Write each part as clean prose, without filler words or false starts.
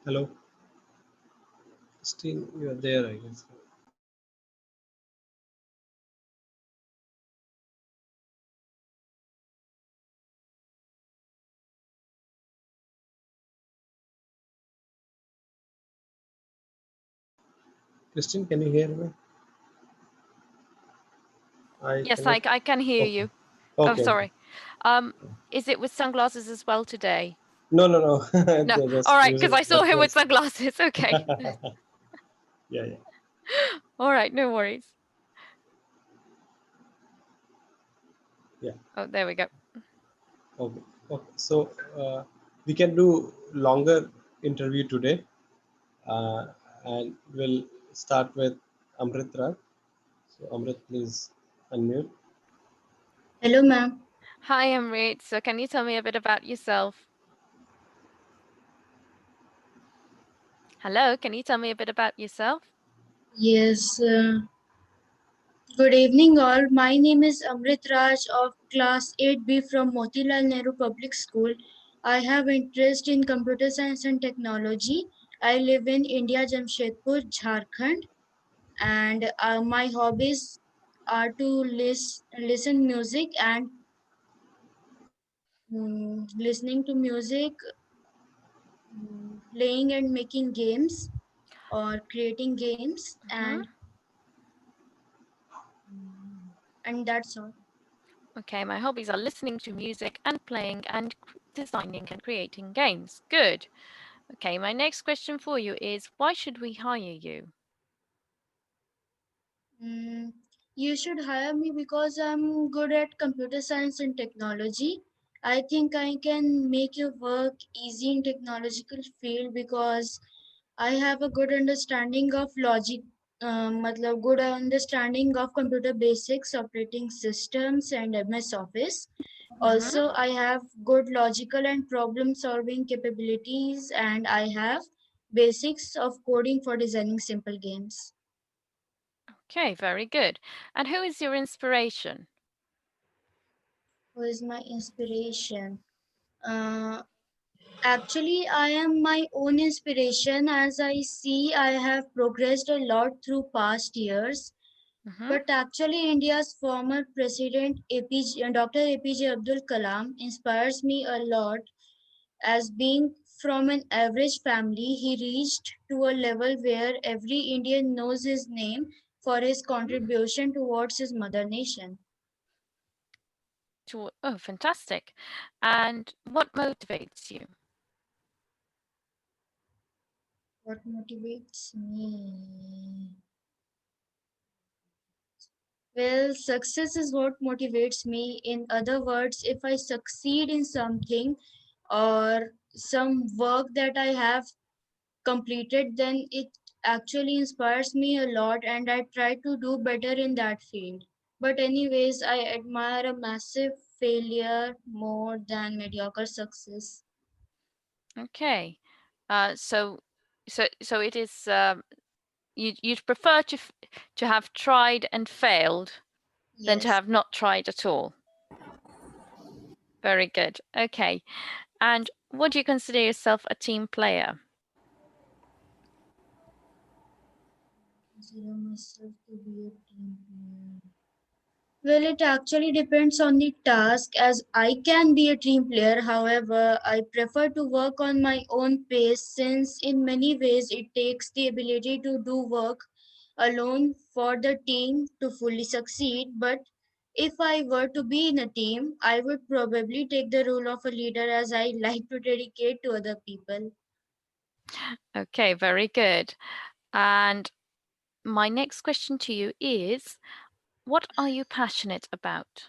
Hello, Still you are there, I guess. Christine, can you hear me? I Yes, cannot. I can hear Okay. you. Oh, Okay. sorry. Is it with sunglasses as well today? No, no, no. No. Just All right, because using I saw him with headphones. sunglasses. Okay. Yeah, yeah. All right, no worries. Yeah. Oh, there we go. Okay. Okay. So we can do longer interview today, uh, and we'll start with Amrit Raj. So Amrit, please unmute. Hello, ma'am. Hi, Amrit. So can you tell me a bit about yourself? Hello, can you tell me a bit about yourself? Yes. Good evening, all. My name is Amrit Raj of Class 8B from Motilal Nehru Public School. I have interest in computer science and technology. I live in India, Jamshedpur, Jharkhand, and my hobbies are to listen music and listening to music, playing and making games or creating games, and that's all. Okay, my hobbies are listening to music and playing and designing and creating games. Good. Okay, my next question for you is, why should we hire you? You should hire me because I'm good at computer science and technology. I think I can make your work easy in technological field because I have a good understanding of logic, matlab good understanding of computer basics, operating systems, and MS Office. Also, I have good logical and problem solving capabilities, and I have basics of coding for designing simple games. Okay, very good. And who is your inspiration? Who is my inspiration? Uh, Actually, I am my own inspiration as I see I have progressed a lot through past years. But actually, India's former president Dr. APJ Abdul Kalam inspires me a lot as being from an average family, he reached to a level where every Indian knows his name for his contribution towards his mother nation. Oh, fantastic. And what motivates you? What motivates me? Well, success is what motivates me. In other words, if I succeed in something or some work that I have completed, then it actually inspires me a lot and I try to do better in that field. But, anyways, I admire a massive failure more than mediocre success. Okay. So it is you'd prefer to have tried and failed than to Yes. have not tried at all. Very good. Okay. And would you consider yourself a team player? Consider myself to be a team player. Well, it actually depends on the task, as I can be a team player. However, I prefer to work on my own pace since, in many ways, it takes the ability to do work alone for the team to fully succeed. But if I were to be in a team, I would probably take the role of a leader as I like to dedicate to other people. Okay, very good. And my next question to you is, what are you passionate about?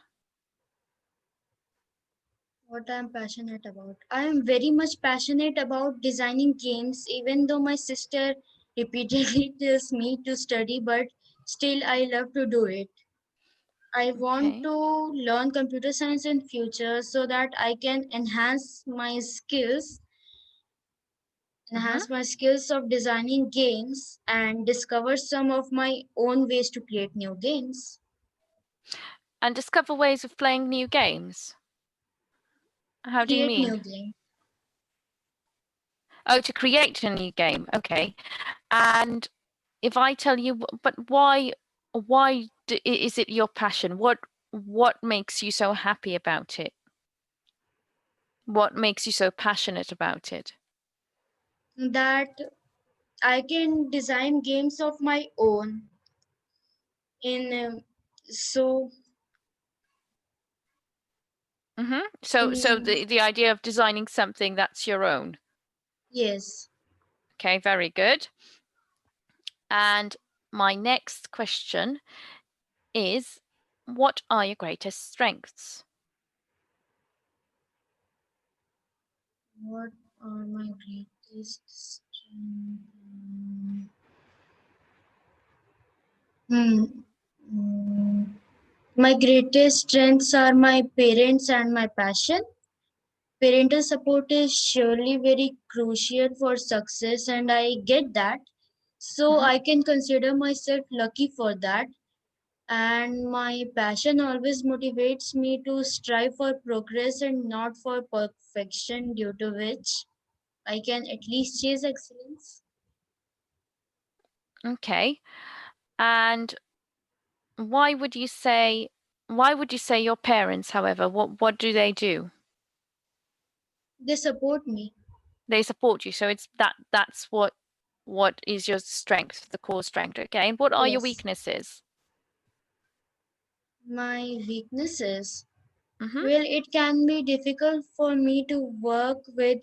What I'm passionate about. I am very much passionate about designing games, even though my sister repeatedly tells me to study, but still I love to do it. I want Okay. to learn computer science in future so that I can enhance my skills of designing games and discover some of my own ways to create new games. And discover ways of playing new games. How do you Create mean? new games. Oh, to create a new game. Okay. And if I tell you, but why is it your passion? What makes you so happy about it? What makes you so passionate about it? That I can design games of my own in so So in the idea of designing something that's your own. yes. Okay, very good. And my next question is, what are your greatest strengths? What are my greatest strengths? Hmm. Mm, My greatest strengths are my parents and my passion. Parental support is surely very crucial for success, and I get that. So Mhm. I can consider myself lucky for that. And my passion always motivates me to strive for progress and not for perfection, due to which I can at least chase excellence. Okay. And why would you say your parents, however, what do they do? They support me. They support you. So it's that's what is your strength, the core strength. Okay. And what are your Yes. weaknesses? My weaknesses. Mm-hmm. Well, it can be difficult for me to work with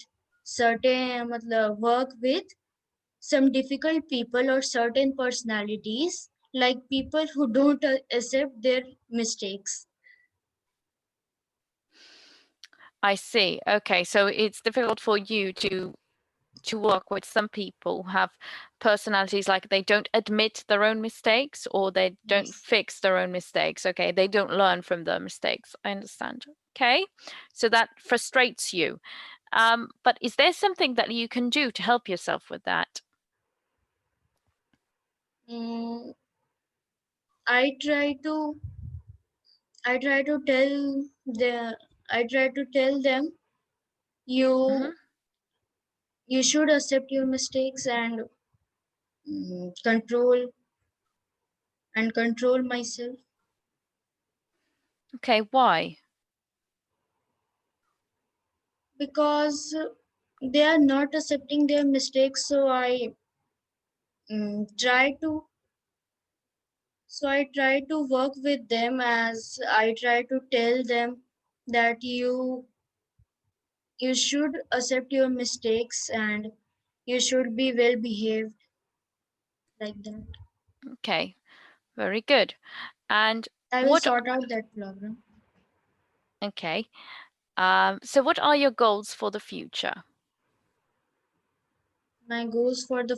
some difficult people or certain personalities, like people who don't accept their mistakes. I see. Okay. So it's difficult for you to work with some people who have personalities like they don't admit their own mistakes or they don't Yes. fix their own mistakes. Okay. They don't learn from their mistakes. I understand. Okay. So that frustrates you. But is there something that you can do to help yourself with that? Mm, I try to I try to tell the I try to tell them, Mm-hmm. you you should accept your mistakes and control myself, Okay. Why? because they are not accepting their mistakes. Mm, try to so I try to work with them, as I try to tell them that you should accept your mistakes and you should be well behaved, like that. Okay. Very good. And I will what, sort out that problem. okay. So what are your goals for the future? My goals for the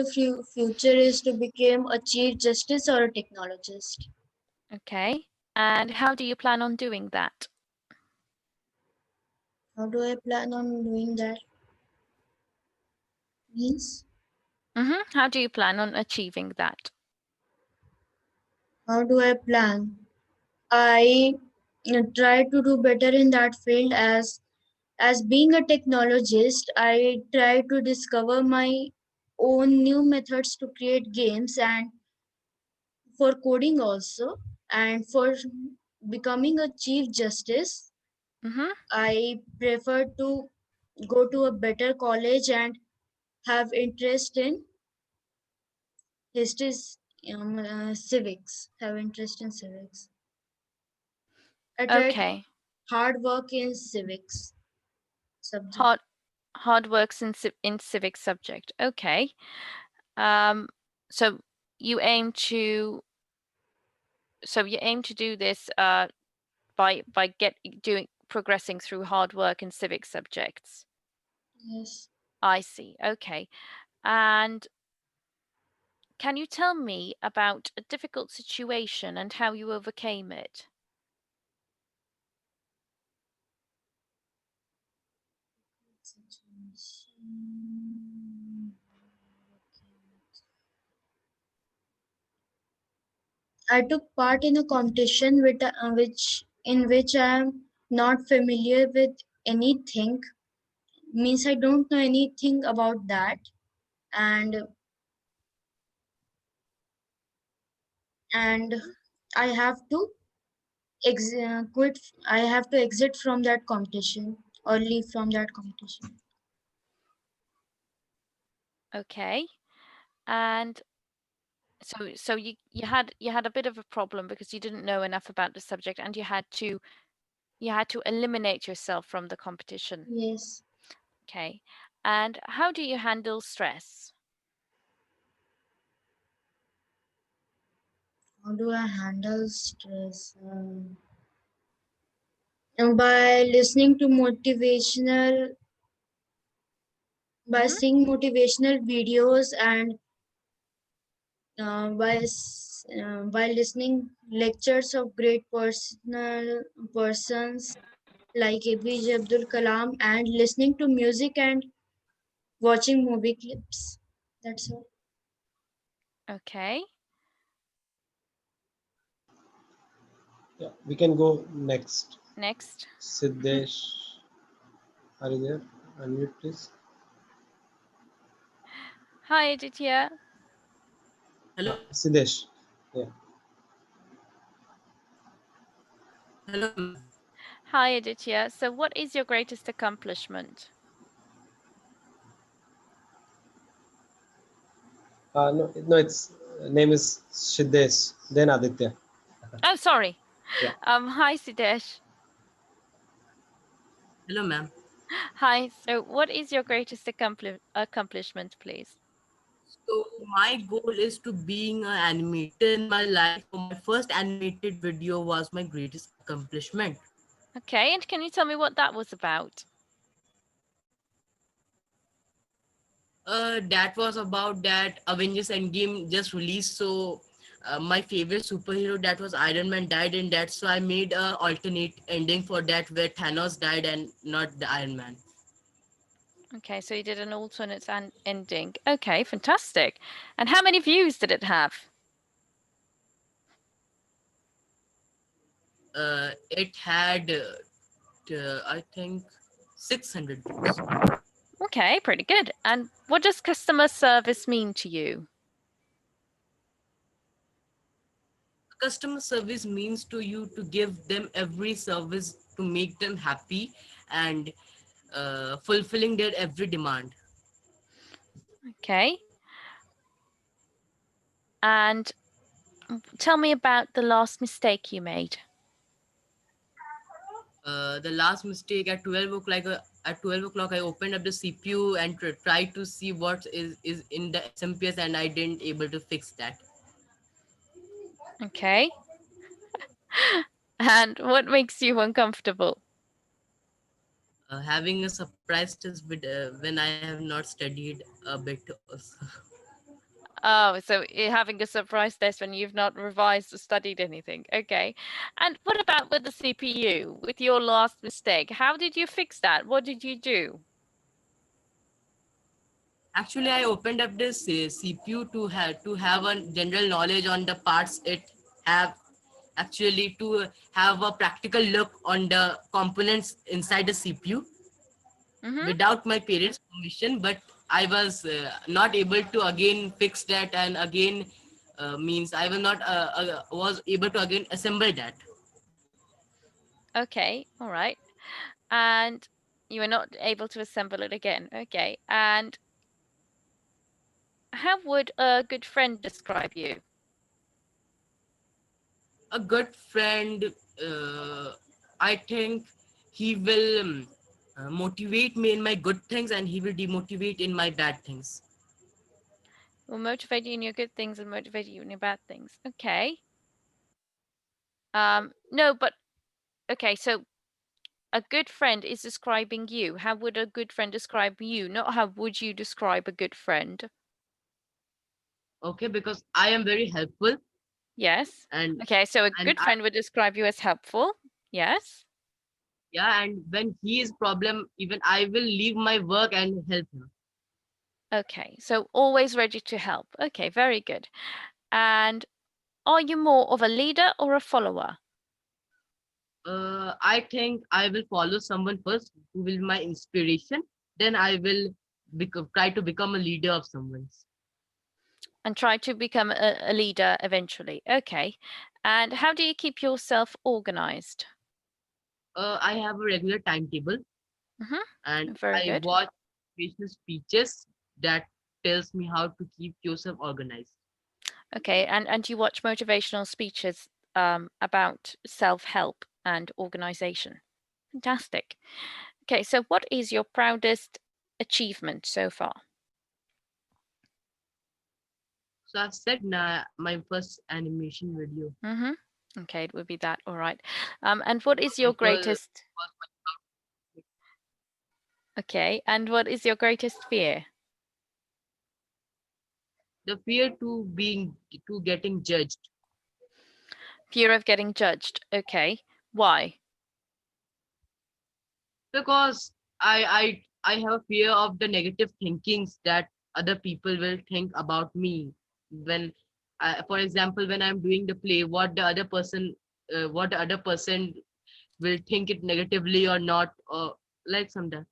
future is to become a chief justice or a technologist. Okay. And how do you plan on doing that? How do I plan on doing that? Means, How do you plan on achieving that? how do I plan? I try to do better in that field, as being a technologist, I try to discover my own new methods to create games, and for coding also, and for becoming a chief justice, Mm-hmm. I prefer to go to a better college and have interest in history, civics, have interest in civics. I tried Okay. hard work in civics subject. Hard hard works in civic subject. Okay. Um, so you aim to do this by doing progressing through hard work in civic subjects. Yes. I see. Okay. And can you tell me about a difficult situation and how you overcame it? I took part in a competition in which I am not familiar with anything, means I don't know anything about that, and and I have to quit. I have to exit from that competition or leave from that competition. Okay. And so you had a bit of a problem because you didn't know enough about the subject, and you had to eliminate yourself from the competition. Yes. Okay. And how do you handle stress? How do I handle stress? By listening to by Mm-hmm. seeing motivational videos, and by listening lectures of great personal persons like APJ Abdul Kalam, and listening to music and watching movie clips. That's all. Okay. Yeah, we can go next. Next. Siddesh, are you there? Unmute, please. Hi, Aditya. Hello, Siddesh. Yeah. hello, ma'am. Hi, Aditya. So what is your greatest accomplishment? No, no, its name is Siddesh, then Aditya. Oh, sorry. Yeah. Hi, Sidesh. Hello, ma'am. Hi. So what is your greatest accomplishment, please? So my goal is to being an animator in my life. So my first animated video was my greatest accomplishment. Okay, and can you tell me what that was about? That was about that Avengers Endgame just released. So my favorite superhero, that was Iron Man, died in that. So I made a alternate ending for that where Thanos died and not the Iron Man. Okay, so you did an alternate ending. Okay, fantastic. And how many views did it have? It had, I think, 600 views. Okay, pretty good. And what does customer service mean to you? Customer service means to you to give them every service to make them happy and fulfilling their every demand. Okay. And tell me about the last mistake you made. The last mistake at 12 o'clock, I opened up the CPU and tried to see what is in the SMPS, and I didn't able to fix that. Okay. And what makes you uncomfortable? Having a surprise test when I have not studied a bit also. Oh, so you're having a surprise test when you've not revised or studied anything. Okay. And what about with the CPU, with your last mistake? How did you fix that? What did you do? Actually, I opened up this CPU to have a general knowledge on the parts it have, actually to have a practical look on the components inside the CPU Mm-hmm. without my parents' permission. But I was not able to again fix that, and again means I was not was able to again assemble that. Okay. All right. And you were not able to assemble it again. Okay. And how would a good friend describe you? A good friend, uh, I think he will motivate me in my good things, and he will demotivate in my bad things. Will motivate you in your good things and motivate you in your bad things. Okay. No, but okay, so a good friend is describing you. How would a good friend describe you? Not how would you describe a good friend? Okay, because I am very helpful, Yes. and Okay, so a and good friend would describe you as helpful. Yes. yeah, and when he is problem, even I will leave my work and help him. Okay, so always ready to help. Okay, very good. And are you more of a leader or a follower? I think I will follow someone first who will be my inspiration, then I will try to become a leader of someone's. And try to become a leader eventually. Okay. And how do you keep yourself organized? I have a regular timetable, and Very I good. watch motivational speeches that tells me how to keep yourself organized. Okay. And you watch motivational speeches about self-help and organization. Fantastic. Okay. So what is your proudest achievement so far? So I've said my first animation video. Okay, it would be that. All right. And what is My your greatest? Okay. And what is your greatest fear? the fear to getting judged, Fear of getting judged. Okay. Why? because I have a fear of the negative thinkings that other people will think about me when for example, when I'm doing the play, what the other person will think it negatively or not, or like sometimes.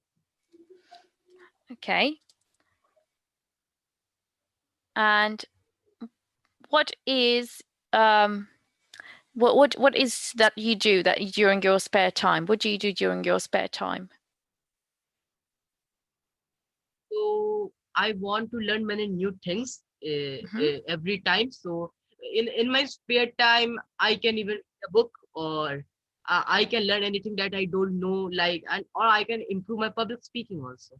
Okay. And what is what is that you do that during your spare time? What do you do during your spare time? So I want to learn many new things every time. So in my spare time, I can even read a book, or I can learn anything that I don't know, like, and or I can improve my public speaking also.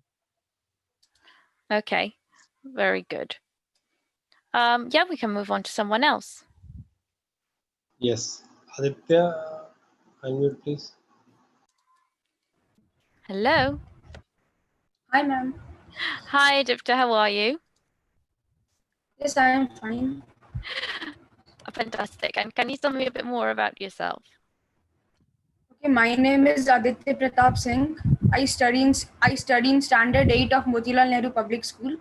Okay. Very good. Yeah, we can move on to someone else. Yes. Aditya, unmute please. Hello. Hi, ma'am. Hi, Aditya. How are you? Yes, I am fine. Fantastic. And can you tell me a bit more about yourself? Okay, my name is Aditya Pratap Singh. I study in Standard 8 of Motilal Nehru Public School.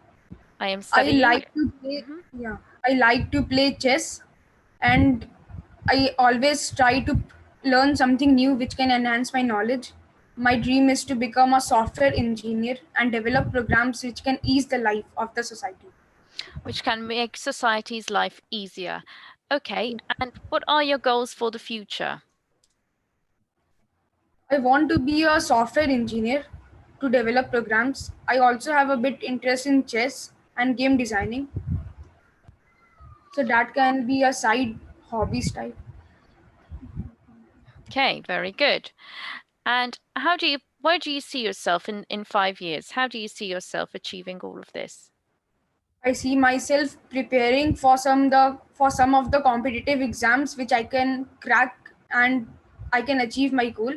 I am I studying. like to play. Yeah, I like to play chess, and I always try to learn something new which can enhance my knowledge. My dream is to become a software engineer and develop programs which can ease the life of the society. Which can make society's life easier. Okay. And what are your goals for the future? I want to be a software engineer to develop programs. I also have a bit interest in chess and game designing. So that can be a side hobbies type. Okay, very good. And where do you see yourself in 5 years? How do you see yourself achieving all of this? I see myself preparing for some of the competitive exams which I can crack and I can achieve my goal.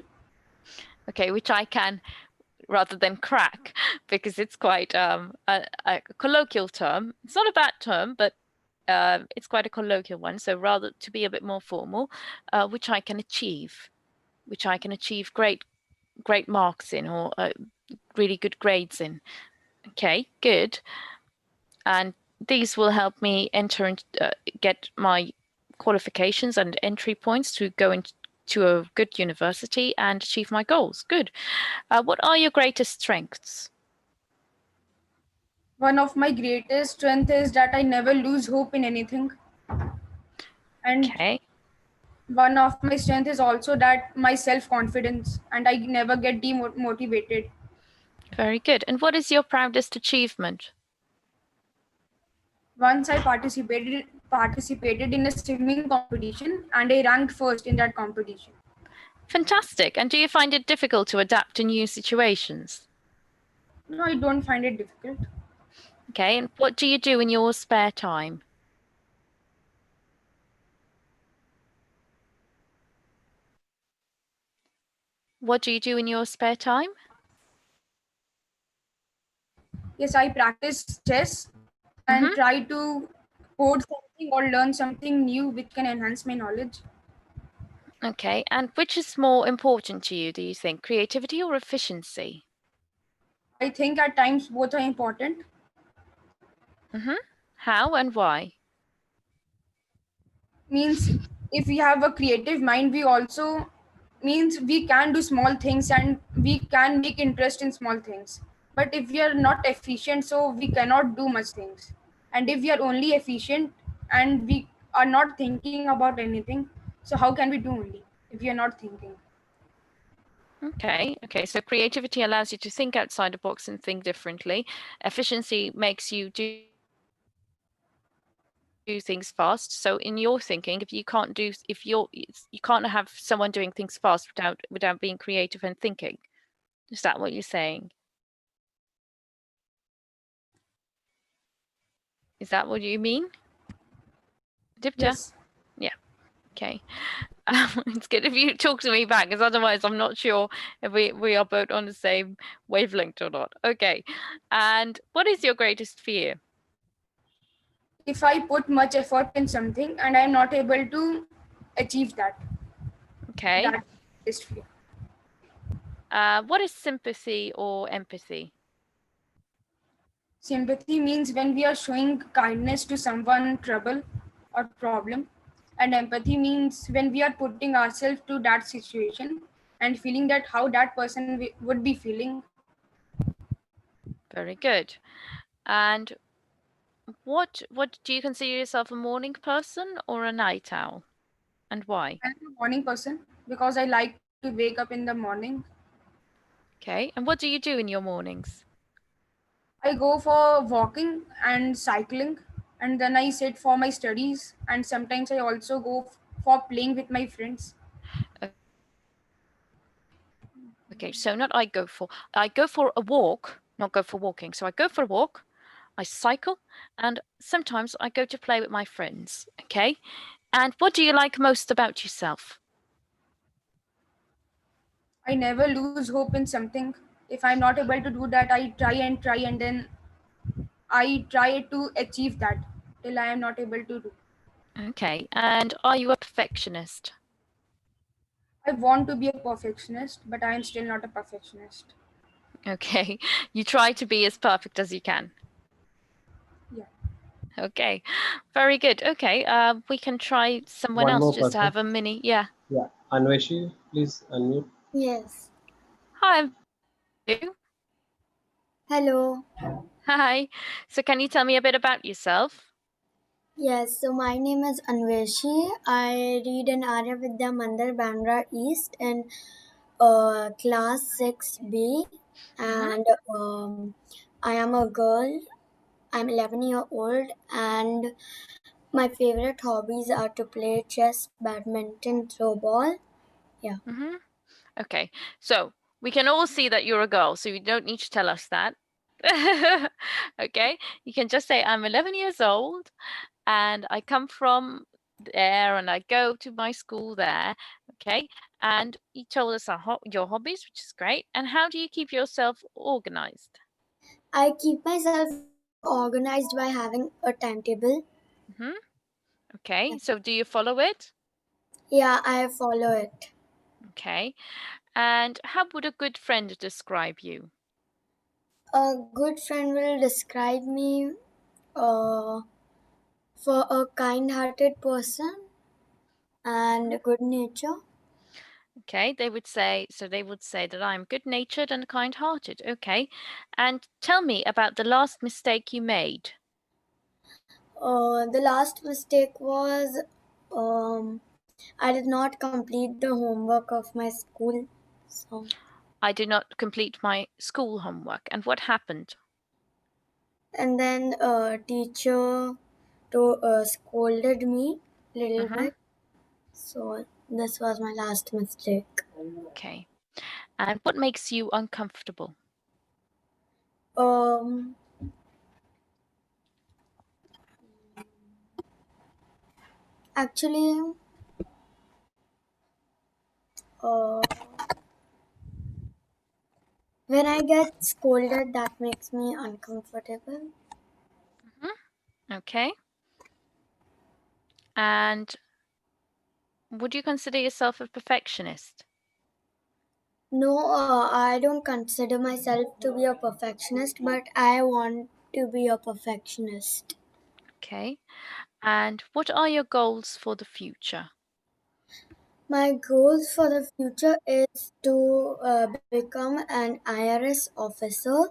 Okay, which I can rather than crack, because it's quite a colloquial term. It's not a bad term, but it's quite a colloquial one. So rather to be a bit more formal, which I can achieve, great marks in, or really good grades in. Okay, good. And these will help me enter and get my qualifications and entry points to go into a good university and achieve my goals. Good. What are your greatest strengths? One of my greatest strength is that I never lose hope in anything. And Okay, one of my strength is also that my self-confidence and I never get demotivated. very good. And what is your proudest achievement? Once I participated in a swimming competition and I ranked first in that competition. Fantastic. And do you find it difficult to adapt to new situations? No, I don't find it difficult. Okay, and what do you do in your spare time? What do you do in your spare time? Yes, I practice chess and try to code something or learn something new which can enhance my knowledge. Okay, and which is more important to you, do you think, creativity or efficiency? I think at times both are important. How and why? Means if we have a creative mind, we also means we can do small things and we can make interest in small things. But if we are not efficient, so we cannot do much things. And if we are only efficient and we are not thinking about anything, so how can we do only if we are not thinking? Okay. So creativity allows you to think outside the box and think differently. Efficiency makes you do things fast. So in your thinking, if you can't do, if you can't have someone doing things fast without being creative and thinking. Is that what you're saying? Is that what you mean, Aditya? Yes. Yeah. Okay. It's good if you talk to me back, because otherwise I'm not sure if we are both on the same wavelength or not. Okay. And what is your greatest fear? If I put much effort in something and I'm not able to achieve that, Okay. that is fear. What is sympathy or empathy? Sympathy means when we are showing kindness to someone trouble or problem, and empathy means when we are putting ourselves to that situation and feeling that how that person would be feeling. Very good. And what do you consider yourself, a morning person or a night owl, and why? I'm a morning person because I like to wake up in the morning. Okay. And what do you do in your mornings? I go for walking and cycling, and then I sit for my studies, and sometimes I also go for playing with my friends. Okay. So not I go for a walk, not go for walking. So I go for a walk, I cycle, and sometimes I go to play with my friends. Okay. And what do you like most about yourself? I never lose hope in something. If I'm not able to do that, I try, and then I try to achieve that till I am not able to do. Okay. And are you a perfectionist? I want to be a perfectionist, but I am still not a perfectionist. Okay. You try to be as perfect as you can. Yeah. Okay. Very good. Okay. We can try someone One else more just to person. have a mini. Yeah. Yeah, Anveshi, please unmute. Yes. Hi, you. Hello. Hi. So can you tell me a bit about yourself? Yes, so my name is Anveshi. I read in Arya Vidya Mandir, Bandra East, in class 6B. And I am a girl. I'm 11-year old, and my favorite hobbies are to play chess, badminton, throw ball. Yeah. Mm-hmm. Okay. So we can all see that you're a girl, so you don't need to tell us that. Okay. You can just say, I'm 11 years old and I come from there and I go to my school there. Okay. And you told us your hobbies, which is great. And how do you keep yourself organized? I keep myself organized by having a timetable. Mm-hmm. Okay. So do you follow it? Yeah, I follow it. Okay. And how would a good friend describe you? A good friend will describe me uh, for a kind-hearted person and good nature. Okay, they would say that I'm good-natured and kind-hearted. Okay. And tell me about the last mistake you made. The last mistake was I did not complete the homework of my school. So, I did not complete my school homework. And what happened? and then a teacher scolded me a little Mm-hmm. bit. So this was my last mistake. Okay. And what makes you uncomfortable? Um, Actually, uh, when I get scolded, that makes me uncomfortable. Mm-hmm. Okay. And would you consider yourself a perfectionist? No, I don't consider myself to be a perfectionist, but I want to be a perfectionist. Okay. And what are your goals for the future? My goals for the future is to become an IRS officer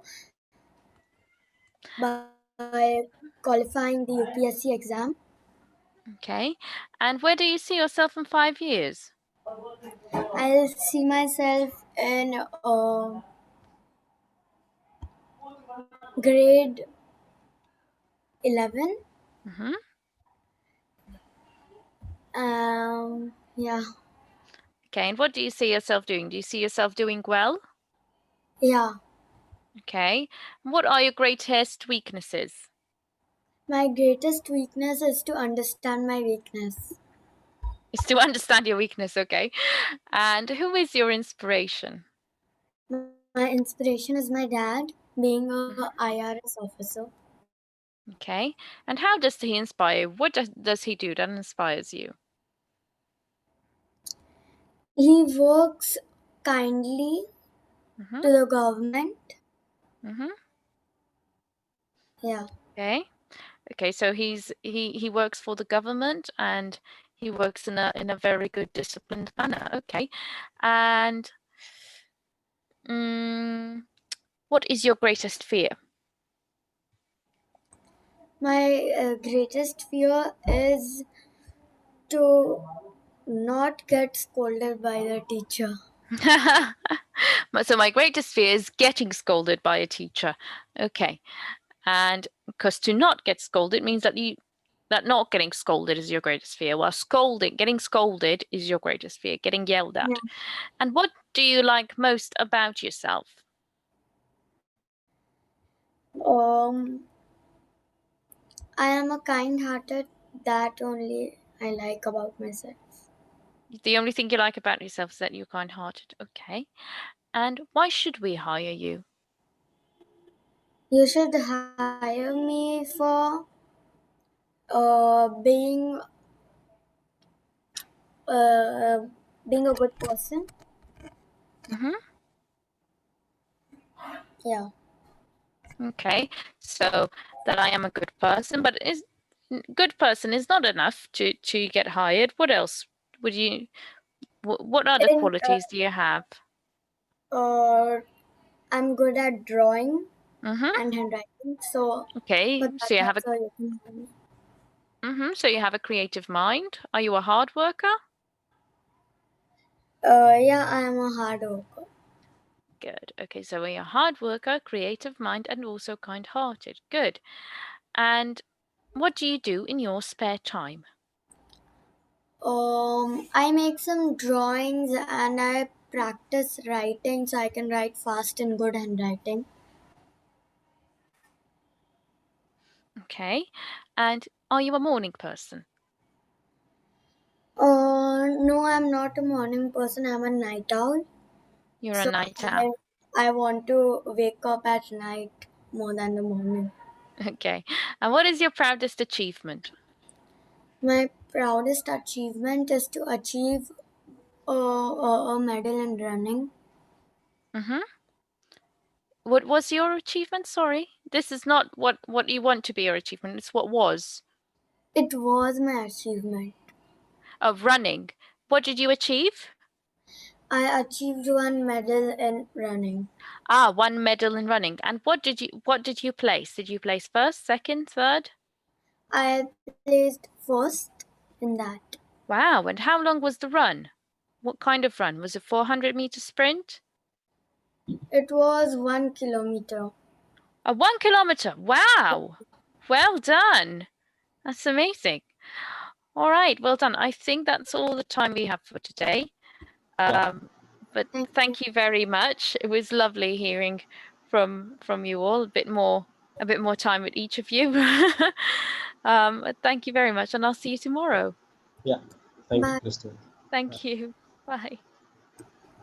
by qualifying the UPSC exam. Okay. And where do you see yourself in 5 years? I'll see myself in grade 11. Mm-hmm. Yeah, Okay. And what do you see yourself doing? Do you see yourself doing well? yeah. Okay. What are your greatest weaknesses? My greatest weakness is to understand my weakness. Is to understand your weakness, okay? And who is your inspiration? My inspiration is my dad, being a Mhm. IRS officer. Okay. And how does he inspire you? What does he do that inspires you? He works kindly Mm-hmm. to the government. Mm-hmm. Yeah. Okay. Okay, so he works for the government and he works in a very good disciplined manner. Okay. And what is your greatest fear? My greatest fear is to not get scolded by the teacher. So my greatest fear is getting scolded by a teacher. Okay. And because to not get scolded means that not getting scolded is your greatest fear, while getting scolded is your greatest fear, getting yelled Yeah. at. And what do you like most about yourself? Um, I am a kind-hearted. That only I like about myself. The only thing you like about yourself is that you're kind-hearted. Okay. And why should we hire you? You should hire me for being uh, being a good person. Mm-hmm. Yeah. Okay. So that I am a good person, but good person is not enough to get hired. What else would you? What other And qualities do you have? I'm good at drawing Mm-hmm. and handwriting. So for Okay. that So you have a also you can hire me. So you have a creative mind. Are you a hard worker? Yeah, I am a hard worker. Good. Okay, so you're a hard worker, creative mind, and also kind-hearted. Good. And what do you do in your spare time? I make some drawings and I practice writing so I can write fast and good handwriting. Okay. And are you a morning person? No, I'm not a morning person. I'm a night owl. You're a So night owl. I want to wake up at night more than the morning. Okay. And what is your proudest achievement? My proudest achievement is to achieve a medal in running. Mm-hmm. What was your achievement? Sorry. This is not what you want to be your achievement. It's what was. It was my achievement. Of running. What did you achieve? I achieved one medal in running. Ah, one medal in running. And what did you place? Did you place first, second, third? I placed first in that. Wow. And how long was the run? What kind of run? Was it 400-meter sprint? It was 1 kilometer. A 1 kilometer. Wow. Well done. That's amazing. All right. Well done. I think that's all the time we have for today. Yeah. But Thank you. thank you very much. It was lovely hearing from you all. A bit more time with each of you. Thank you very much, and I'll see you tomorrow. Yeah. Thank you, Bye. Crystal. Thank you. Bye.